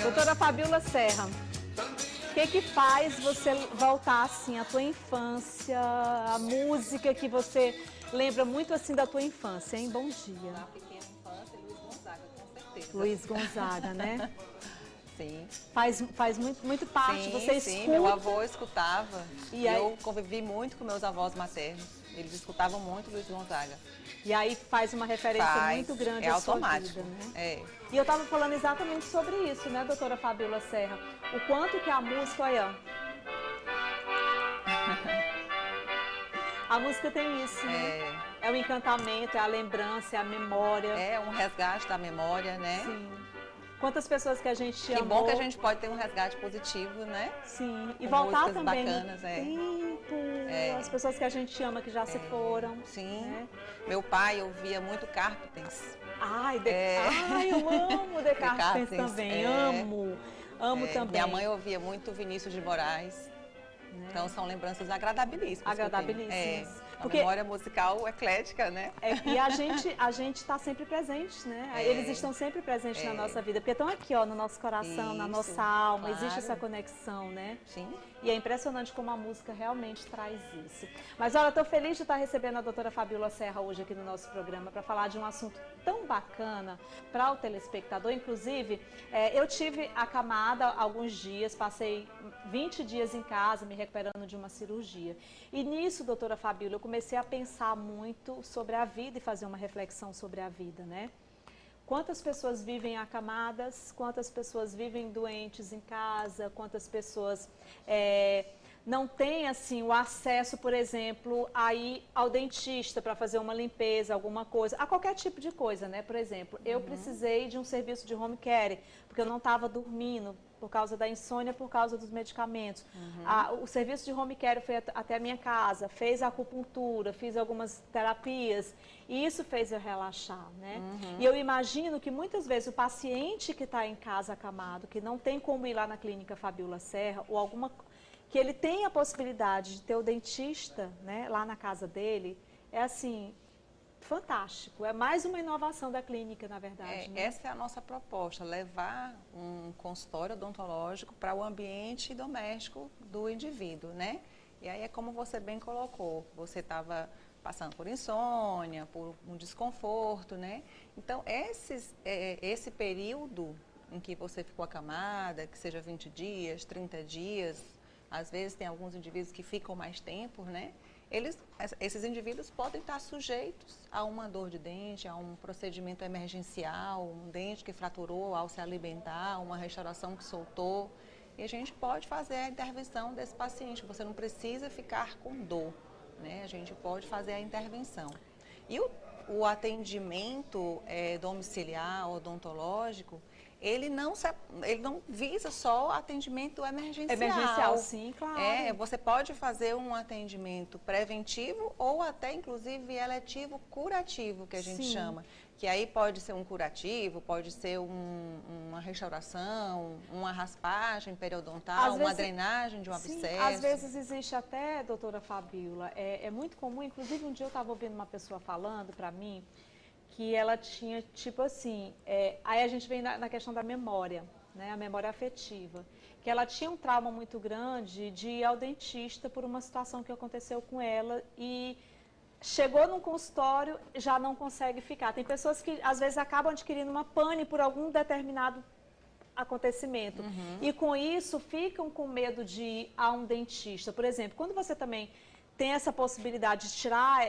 Doutora Fabíola Serra, o que faz você voltar assim à tua infância, a música que você lembra muito assim da tua infância, hein? Bom dia. Na pequena infância, Luiz Gonzaga, com certeza. Luiz Gonzaga, né? Sim. Faz muito parte, você sim, escuta. meu avô escutava. E aí... eu convivi muito com meus avós maternos. Eles escutavam muito Luiz Gonzaga. E aí faz uma referência muito grande à sua automático, vida, né? É. E eu estava falando exatamente sobre isso, né, doutora Fabíola Serra? O quanto que a música, olha... A música tem isso, né? É o encantamento, é a lembrança, é a memória. É um resgate da memória, né? Sim. Quantas pessoas que a gente que amou. bom que a gente pode ter um resgate positivo, né? Sim. E com voltar também bacanas, no tempo, as pessoas que a gente ama que já se foram. Sim. Né? Meu pai ouvia muito Carpenters. Ai, eu amo The Carpenters também. Amo também. Minha mãe ouvia muito Vinícius de Moraes. Então são lembranças agradabilíssimas. Agradabilíssimas. Porque... a memória musical eclética, né? E a gente está sempre presente, né? Eles estão sempre presentes na nossa vida, porque estão aqui, ó, no nosso coração, na nossa alma, existe essa conexão, né? Sim. E é impressionante como a música realmente traz isso. Mas olha, eu estou feliz de estar recebendo a doutora Fabíola Serra hoje aqui no nosso programa para falar de um assunto tão bacana para o telespectador. Inclusive, eu tive acamada alguns dias, passei 20 dias em casa me recuperando de uma cirurgia. E nisso, doutora Fabíola, eu comecei a pensar muito sobre a vida e fazer uma reflexão sobre a vida, né? Quantas pessoas vivem acamadas, quantas pessoas vivem doentes em casa, quantas pessoas não têm assim, o acesso, por exemplo, a ir ao dentista para fazer uma limpeza, alguma coisa, a qualquer tipo de coisa, né? Por exemplo, eu precisei de um serviço de home care, porque eu não estava dormindo, por causa da insônia, por causa dos medicamentos. O serviço de home care foi até a minha casa, fez a acupuntura, fiz algumas terapias, e isso fez eu relaxar, né? E eu imagino que muitas vezes o paciente que está em casa acamado, que não tem como ir lá na clínica Fabíola Serra, ou que ele tem a possibilidade de ter o dentista, né, lá na casa dele, é assim... fantástico, é mais uma inovação da clínica, na verdade. Né? Essa é a nossa proposta, levar um consultório odontológico para o ambiente doméstico do indivíduo, né? E aí é como você bem colocou, você estava passando por insônia, por um desconforto, né? Então, esse período em que você ficou acamada, que seja 20 dias, 30 dias, às vezes tem alguns indivíduos que ficam mais tempo, né? Esses indivíduos podem estar sujeitos a uma dor de dente, a um procedimento emergencial, um dente que fraturou ao se alimentar, uma restauração que soltou. E a gente pode fazer a intervenção desse paciente. Você não precisa ficar com dor, né? A gente pode fazer a intervenção. E o atendimento domiciliar, odontológico, ele não visa só atendimento emergencial. Emergencial, sim, claro. Você pode fazer um atendimento preventivo ou até, inclusive, eletivo curativo, que a gente chama. Que aí pode ser um curativo, pode ser uma restauração, uma raspagem periodontal, uma drenagem de um abscesso. Às vezes existe até, doutora Fabíola, é muito comum, inclusive um dia eu estava ouvindo uma pessoa falando para mim, que ela tinha, tipo assim, aí a gente vem na questão da memória, né, a memória afetiva, que ela tinha um trauma muito grande de ir ao dentista por uma situação que aconteceu com ela e chegou num consultório, já não consegue ficar. Tem pessoas que às vezes acabam adquirindo uma pane por algum determinado acontecimento e com isso ficam com medo de ir a um dentista. Por exemplo, quando você também tem essa possibilidade de tirar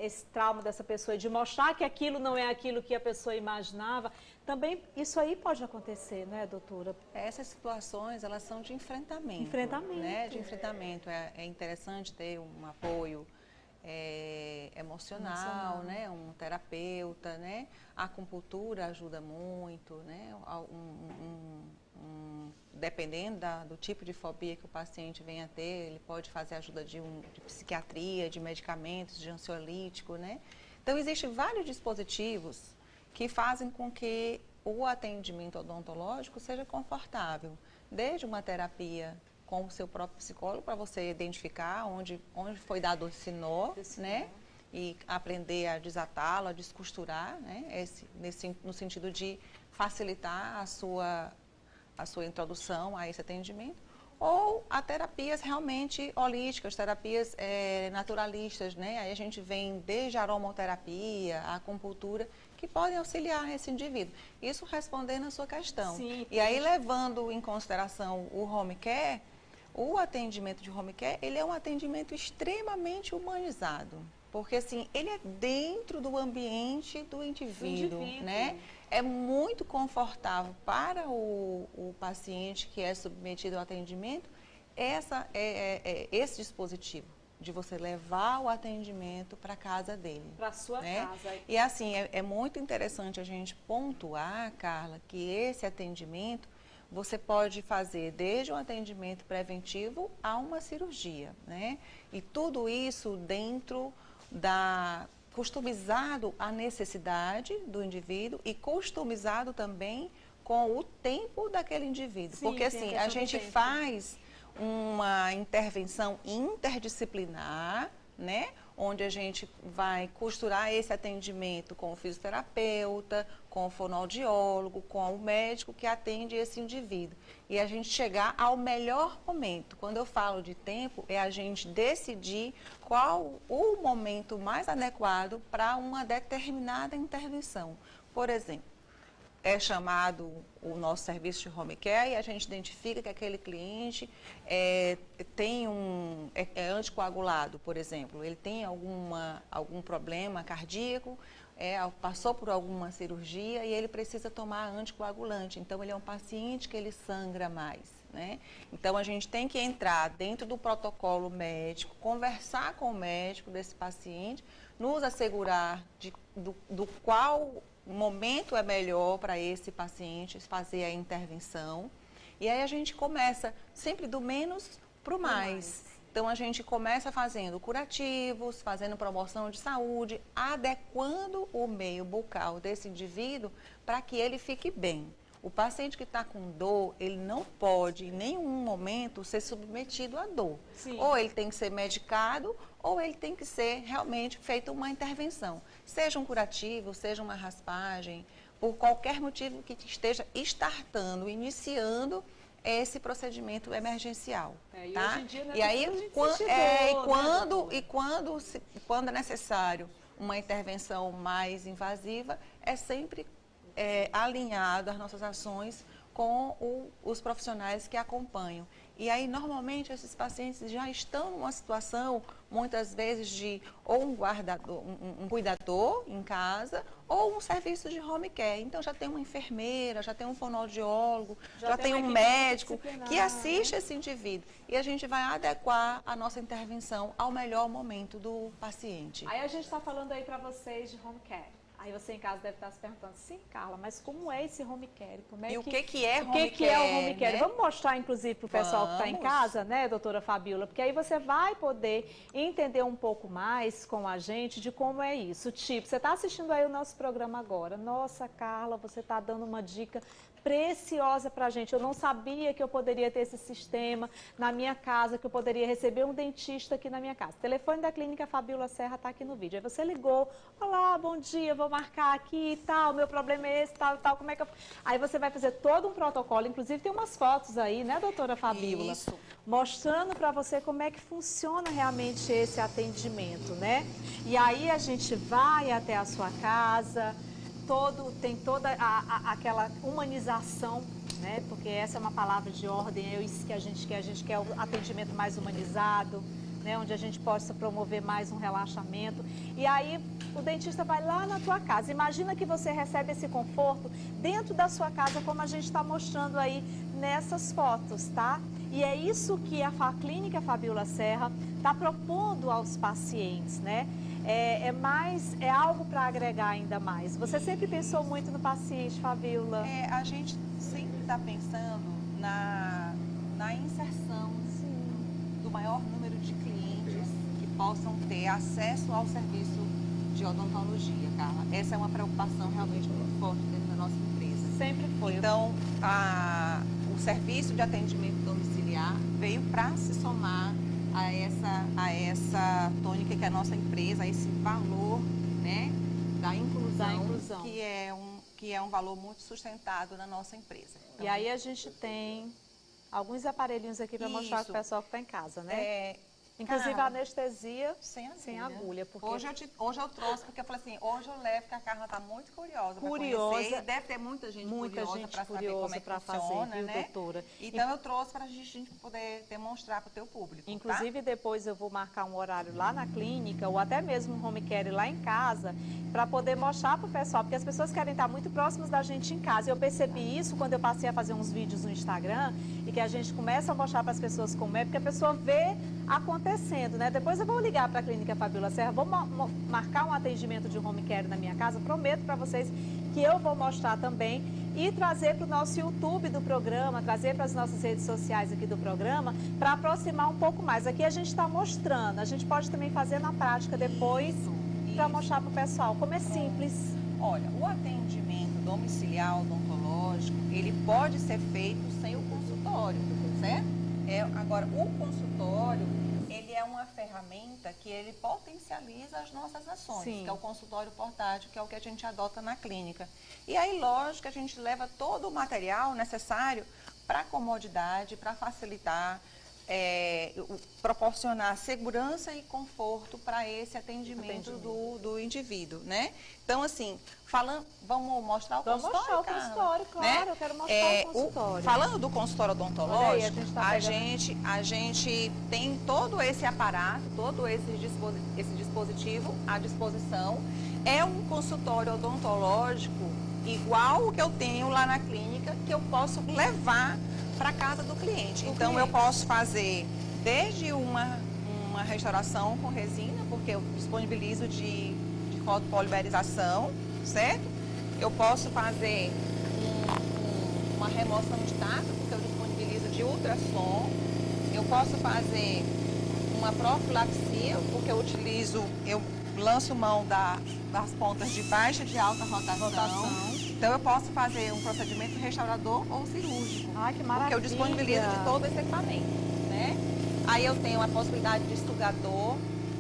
esse trauma dessa pessoa e de mostrar que aquilo não é aquilo que a pessoa imaginava, também isso aí pode acontecer, né, doutora? Essas situações, elas são de enfrentamento. Enfrentamento. Né? De enfrentamento. É interessante ter um apoio emocional, né? Um terapeuta, né? A acupuntura ajuda muito, né? Dependendo do tipo de fobia que o paciente venha a ter, ele pode fazer ajuda de psiquiatria, de medicamentos, de ansiolítico, né? Então, existem vários dispositivos que fazem com que o atendimento odontológico seja confortável, desde uma terapia com o seu próprio psicólogo, para você identificar onde foi dado esse nó, né? E aprender a desatá-lo, a descosturar, né? No sentido de facilitar a sua introdução a esse atendimento, ou a terapias realmente holísticas, terapias naturalistas, né? Aí a gente vem desde a aromaterapia, a acupuntura, que podem auxiliar esse indivíduo. Isso respondendo a sua questão. Sim, e aí, levando em consideração o home care, o atendimento de home care, ele é um atendimento extremamente humanizado. Porque, assim, ele é dentro do ambiente do indivíduo, né? É muito confortável para o paciente que é submetido ao atendimento esse dispositivo de você levar o atendimento para a casa dele. Para a sua casa. E assim, é muito interessante a gente pontuar, Carla, que esse atendimento você pode fazer desde um atendimento preventivo a uma cirurgia, né? E tudo isso dentro customizado à necessidade do indivíduo e customizado também com o tempo daquele indivíduo. Sim, porque assim, a gente faz uma intervenção interdisciplinar, né? Onde a gente vai costurar esse atendimento com o fisioterapeuta, com o fonoaudiólogo, com o médico que atende esse indivíduo. E a gente chegar ao melhor momento. Quando eu falo de tempo, é a gente decidir qual o momento mais adequado para uma determinada intervenção. Por exemplo, é chamado o nosso serviço de home care e a gente identifica que aquele cliente tem é anticoagulado, por exemplo, ele tem algum problema cardíaco, passou por alguma cirurgia e ele precisa tomar anticoagulante. Então, ele é um paciente que ele sangra mais, né? Então, a gente tem que entrar dentro do protocolo médico, conversar com o médico desse paciente, nos assegurar do qual momento é melhor para esse paciente fazer a intervenção. E aí a gente começa sempre do menos para o mais. Então, a gente começa fazendo curativos, fazendo promoção de saúde, adequando o meio bucal desse indivíduo para que ele fique bem. O paciente que está com dor, ele não pode em nenhum momento ser submetido à dor. Sim. Ou ele tem que ser medicado, ou ele tem que ser realmente feita uma intervenção. Seja um curativo, seja uma raspagem, por qualquer motivo que esteja startando, iniciando esse procedimento emergencial. E tá? hoje em dia, né, E aí, quando é necessário uma intervenção mais invasiva, é sempre alinhado as nossas ações com os profissionais que acompanham. E aí, normalmente, esses pacientes já estão numa situação, muitas vezes, de ou um cuidador em casa ou um serviço de home care. Então, já tem uma enfermeira, já tem um fonoaudiólogo, já tem um médico que assiste esse indivíduo. E a gente vai adequar a nossa intervenção ao melhor momento do paciente. Aí a gente está falando aí para vocês de home care. Aí você em casa deve estar se perguntando, sim, Carla, mas como é esse home care? O que é home care? O que é o home care? Né? Vamos mostrar, inclusive, para o pessoal que está em casa, né, doutora Fabíola? Porque aí você vai poder entender um pouco mais com a gente de como é isso. Tipo, você está assistindo aí o nosso programa agora. Nossa, Carla, você está dando uma dica preciosa para a gente. Eu não sabia que eu poderia ter esse sistema na minha casa, que eu poderia receber um dentista aqui na minha casa. O telefone da Clínica Fabíola Serra está aqui no vídeo. Aí você ligou, olá, bom dia, vou marcar aqui e tal, meu problema é esse, tal, tal, como é que eu... Aí você vai fazer todo um protocolo, inclusive tem umas fotos aí, né, doutora Fabíola? Isso. Mostrando para você como é que funciona realmente esse atendimento, né? E aí a gente vai até a sua casa, tem toda aquela humanização, né? Porque essa é uma palavra de ordem, é isso que a gente quer o atendimento mais humanizado, né? Onde a gente possa promover mais um relaxamento. E aí o dentista vai lá na tua casa. Imagina que você recebe esse conforto dentro da sua casa, como a gente está mostrando aí nessas fotos, tá? E é isso que a Clínica Fabíola Serra está propondo aos pacientes, né? É algo para agregar ainda mais. Você sempre pensou muito no paciente, Fabíola? A gente sempre está pensando na inserção do maior número de clientes que possam ter acesso ao serviço de odontologia, Carla. Essa é uma preocupação realmente muito forte dentro da nossa empresa. Sempre foi. Então, o serviço de atendimento domiciliar veio para se somar a essa tônica que é a nossa empresa, a esse valor, né, da inclusão, que é que é um valor muito sustentado na nossa empresa. Então, e aí a gente tem alguns aparelhinhos aqui para mostrar para o pessoal que está em casa, né? Inclusive a anestesia sem agulha. Porque... Hoje eu trouxe, porque eu falei assim, hoje eu levo, porque a Carla está muito curiosa para conhecer. Deve ter muita gente curiosa para saber como é que funciona, fazer, né? doutora? Então eu trouxe para a gente poder demonstrar para o teu público. Inclusive, tá? Depois eu vou marcar um horário lá na clínica, ou até mesmo um home care lá em casa, para poder mostrar para o pessoal, porque as pessoas querem estar muito próximas da gente em casa. Eu percebi isso quando eu passei a fazer uns vídeos no Instagram, e que a gente começa a mostrar para as pessoas como é, porque a pessoa vê acontecendo, né? Depois eu vou ligar para a Clínica Fabíola Serra, vou marcar um atendimento de home care na minha casa, prometo para vocês que eu vou mostrar também e trazer para o nosso YouTube do programa, trazer para as nossas redes sociais aqui do programa, para aproximar um pouco mais. Aqui a gente está mostrando, a gente pode também fazer na prática depois, para mostrar para o pessoal como é simples. Olha, o atendimento domiciliar odontológico, ele pode ser feito sem o consultório, certo? Agora, o consultório, ele é uma ferramenta que ele potencializa as nossas ações, Sim. que é o consultório portátil, que é o que a gente adota na clínica. E aí, lógico, a gente leva todo o material necessário para comodidade, para facilitar, proporcionar segurança e conforto para esse atendimento do indivíduo, né? Então, assim, vamos mostrar o consultório, Vamos mostrar o consultório, claro, né? eu quero mostrar o consultório. Falando do consultório odontológico, aí, a gente tem todo esse aparato, todo esse dispositivo à disposição. É um consultório odontológico igual o que eu tenho lá na clínica, que eu posso levar para casa do cliente. Então, eu posso fazer desde uma restauração com resina, porque eu disponibilizo de fotopolimerização, certo? Eu posso fazer uma remoção de tato, porque eu disponibilizo de ultrassom. Eu posso fazer uma profilaxia, porque eu lanço mão das pontas de baixa e de alta rotação. Então, eu posso fazer um procedimento restaurador ou cirúrgico. Ai, que maravilha! Porque eu disponibilizo de todo esse equipamento, né? Aí eu tenho a possibilidade de sugador.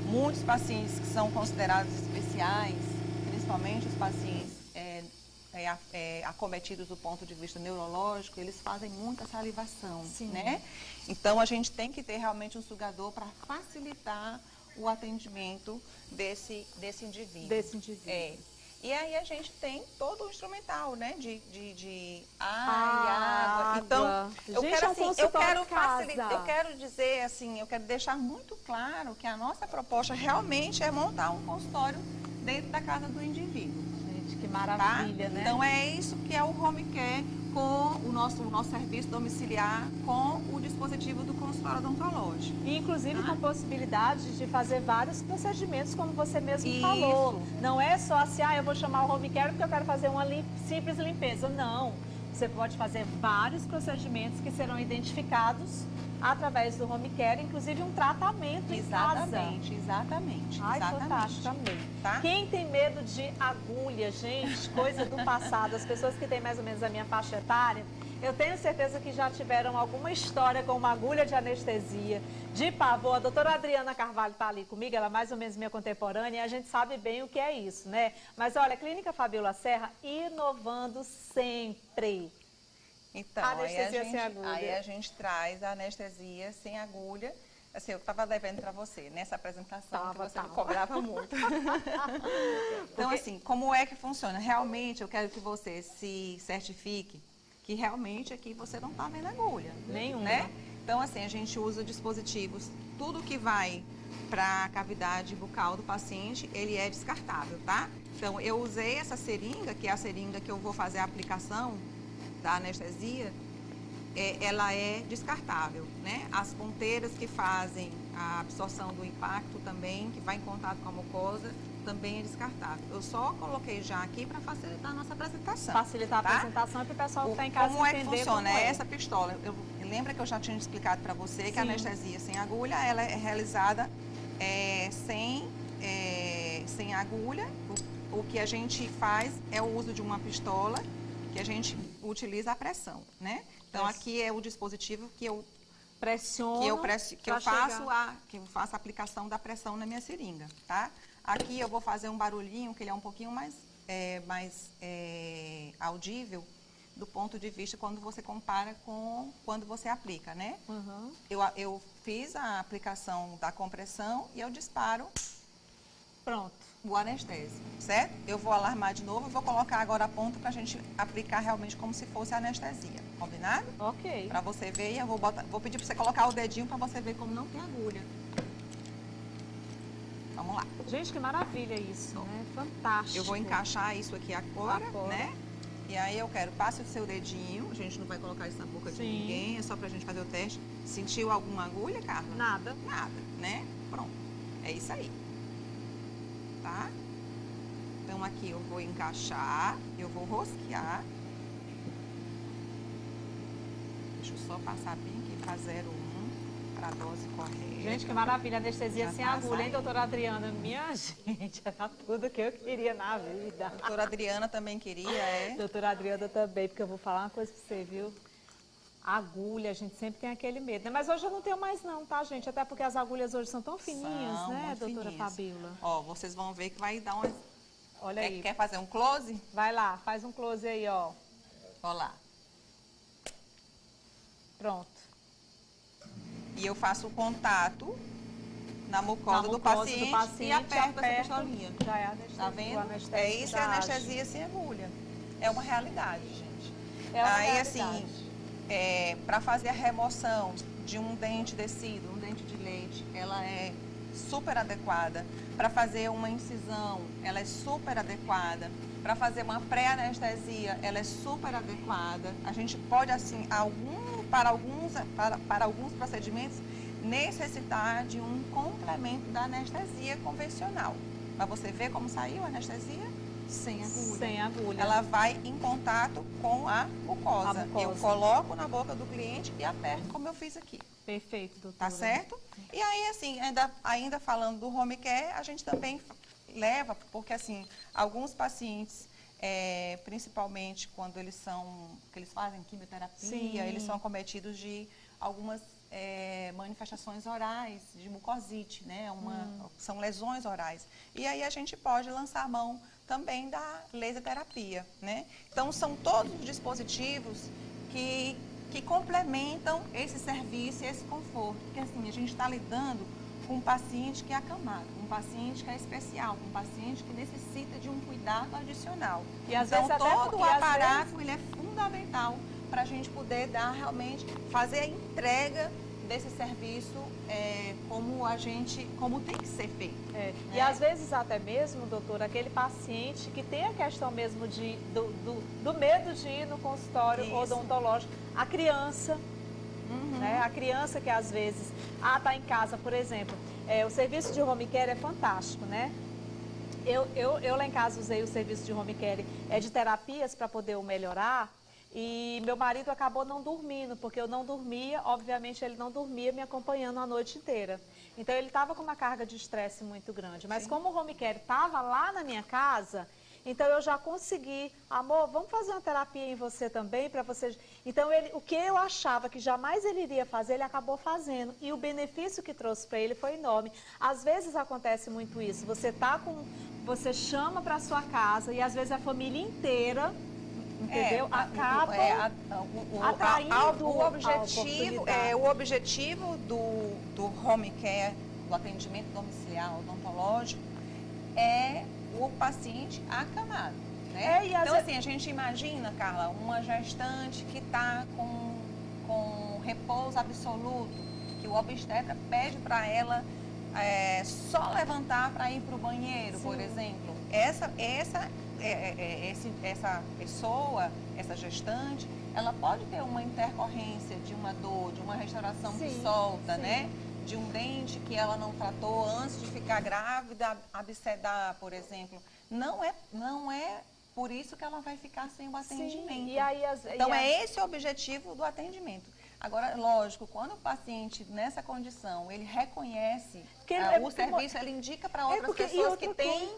Muitos pacientes que são considerados especiais, principalmente os pacientes acometidos do ponto de vista neurológico, eles fazem muita salivação, Sim. né? Então, a gente tem que ter realmente um sugador para facilitar o atendimento desse indivíduo. E aí a gente tem todo o instrumental, né? De ar e água. Então, eu quero dizer assim, eu quero deixar muito claro que a nossa proposta realmente é montar um consultório dentro da casa do indivíduo. Gente, que maravilha, né? Então é isso que é o home care com o nosso serviço domiciliar com o dispositivo do consultório odontológico. E, inclusive, com possibilidade de fazer vários procedimentos, como você mesmo falou. Não é só assim, eu vou chamar o home care porque eu quero fazer uma simples limpeza. Não. Você pode fazer vários procedimentos que serão identificados através do home care, inclusive um tratamento em casa. Exatamente. Ai, fantástico, amei. Tá? Quem tem medo de agulha, gente, coisa do passado, as pessoas que têm mais ou menos a minha faixa etária, eu tenho certeza que já tiveram alguma história com uma agulha de anestesia, de pavor. A doutora Adriana Carvalho está ali comigo, ela é mais ou menos minha contemporânea, e a gente sabe bem o que é isso, né? Mas olha, Clínica Fabíola Serra inovando sempre. Então, aí a gente traz a anestesia sem agulha. Assim, eu estava devendo para você nessa apresentação, que você me cobrava muito. Então, assim, como é que funciona? Realmente, eu quero que você se certifique que realmente aqui você não está vendo agulha. Nenhuma. Né? Então, assim, a gente usa dispositivos, tudo que vai para a cavidade bucal do paciente, ele é descartável, tá? Então, eu usei essa seringa, que é a seringa que eu vou fazer a aplicação da anestesia, ela é descartável, né? As ponteiras que fazem a absorção do impacto também, que vai em contato com a mucosa, também é descartável. Eu só coloquei já aqui para facilitar a nossa apresentação. Facilitar a apresentação e para o pessoal que está em casa como entender que funciona? como é. Essa pistola, lembra que eu já tinha explicado para você que a anestesia sem agulha, ela é realizada sem agulha. O que a gente faz é o uso de uma pistola que a gente utiliza a pressão, né? Então, aqui é o dispositivo que eu pressiono, que eu faço a aplicação da pressão na minha seringa, tá? Aqui eu vou fazer um barulhinho, que ele é um pouquinho mais audível do ponto de vista quando você compara com quando você aplica, né? Uhum. Eu fiz a aplicação da compressão e eu disparo Pronto. o anestésico, certo? Eu vou alarmar de novo e vou colocar agora a ponta para a gente aplicar realmente como se fosse anestesia, combinado? Ok. Para você ver, e eu vou pedir para você colocar o dedinho para você ver como não tem agulha. Vamos lá. Gente, que maravilha isso, né? Fantástico. Eu vou encaixar isso aqui agora, né? E aí eu quero, passe o seu dedinho, a gente não vai colocar isso na boca de ninguém, é só pra gente fazer o teste. Sentiu alguma agulha, Carla? Nada. Nada, né? Pronto, é isso aí. Tá? Então aqui eu vou encaixar, eu vou rosquear. Deixa eu só passar bem aqui pra 0,1, pra dose correta. Gente, que maravilha, anestesia sem agulha, hein, doutora Adriana? Minha gente, era tudo que eu queria na vida. Doutora Adriana também queria, é? Doutora Adriana também, porque eu vou falar uma coisa pra você, viu? Agulha, a gente sempre tem aquele medo, né? Mas hoje eu não tenho mais não, tá, gente? Até porque as agulhas hoje são tão fininhas, São né, muito doutora fininhas. Fabíola? Ó, vocês vão ver que vai dar uma... Olha aí. Quer fazer um close? Vai lá, faz um close aí, ó. Ó lá. Pronto. E eu faço o contato na mucosa do paciente e aperto essa pistolinha. Já é anestesia. Tá vendo? É isso, é anestesia sem agulha. É uma realidade, gente. É uma aí, realidade. assim, para fazer a remoção de um dente descido, um dente de leite, ela é super adequada. Para fazer uma incisão, ela é super adequada. Para fazer uma pré-anestesia, ela é super adequada. A gente pode, assim, para alguns procedimentos, necessitar de um complemento da anestesia convencional. Mas você vê como saiu a anestesia? Sem agulha. Sem agulha. Ela vai em contato com a mucosa. Eu coloco na boca do cliente e aperto, como eu fiz aqui. Perfeito, doutora. Tá certo? E aí, assim, ainda falando do home care, a gente também leva, porque, assim, alguns pacientes, principalmente quando eles fazem quimioterapia, Sim. eles são acometidos de algumas manifestações orais, de mucosite, né? São lesões orais. E aí a gente pode lançar a mão também da laser terapia, né? Então, são todos os dispositivos que complementam esse serviço e esse conforto. Porque, assim, a gente está lidando com um paciente que é acamado, um paciente que é especial, um paciente que necessita de um cuidado adicional. E às então, vezes todo o aparato ele é fundamental para a gente poder dar realmente, fazer a entrega desse serviço como tem que ser feito. Né? E às vezes até mesmo, doutora, aquele paciente que tem a questão mesmo do medo de ir no consultório odontológico, a criança, né? A criança que às vezes tá em casa, por exemplo, o serviço de home care é fantástico, né? Eu lá em casa usei o serviço de home care de terapias para poder o melhorar. E meu marido acabou não dormindo, porque eu não dormia, obviamente ele não dormia me acompanhando a noite inteira. Então ele estava com uma carga de estresse muito grande. Mas como o home care estava lá na minha casa, então eu já consegui, amor, vamos fazer uma terapia em você também, para você... Então o que eu achava que jamais ele iria fazer, ele acabou fazendo. E o benefício que trouxe para ele foi enorme. Às vezes acontece muito isso, você chama para sua casa e às vezes a família inteira... Entendeu? Acaba atraindo o objetivo do home care, do atendimento domiciliar odontológico, é o paciente acamado. Né? Então, assim, a gente imagina, Carla, uma gestante que está com repouso absoluto, que o obstetra pede para ela só levantar para ir para o banheiro, por exemplo. Essa pessoa, essa gestante, ela pode ter uma intercorrência de uma dor, de uma restauração que solta, né? De um dente que ela não tratou antes de ficar grávida, abscedar, por exemplo. Não é por isso que ela vai ficar sem o atendimento. Então, é esse o objetivo do atendimento. Agora, lógico, quando o paciente, nessa condição, ele reconhece o serviço, ele indica para outras pessoas que têm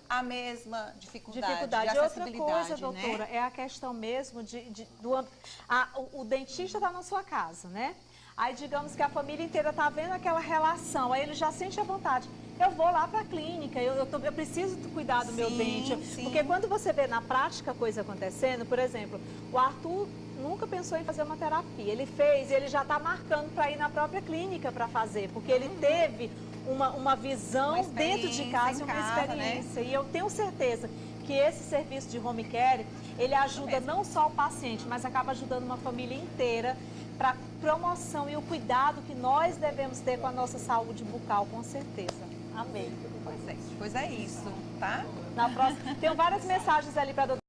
a mesma dificuldade de acessibilidade. E outra coisa, doutora, é a questão mesmo o dentista está na sua casa, né? Aí digamos que a família inteira está vendo aquela relação, aí ele já sente a vontade. Eu vou lá para a clínica, eu preciso cuidar do meu dente. Sim. Porque quando você vê na prática a coisa acontecendo, por exemplo, o Arthur nunca pensou em fazer uma terapia. Ele fez e ele já está marcando para ir na própria clínica para fazer, porque ele teve uma visão dentro de casa, uma experiência. Né? E eu tenho certeza que esse serviço de home care, ele ajuda não só o paciente, mas acaba ajudando uma família inteira para promoção e o cuidado que nós devemos ter com a nossa saúde bucal, com certeza. Amei. Pois é isso, tá? Na próxima, tenho várias mensagens ali para a doutora.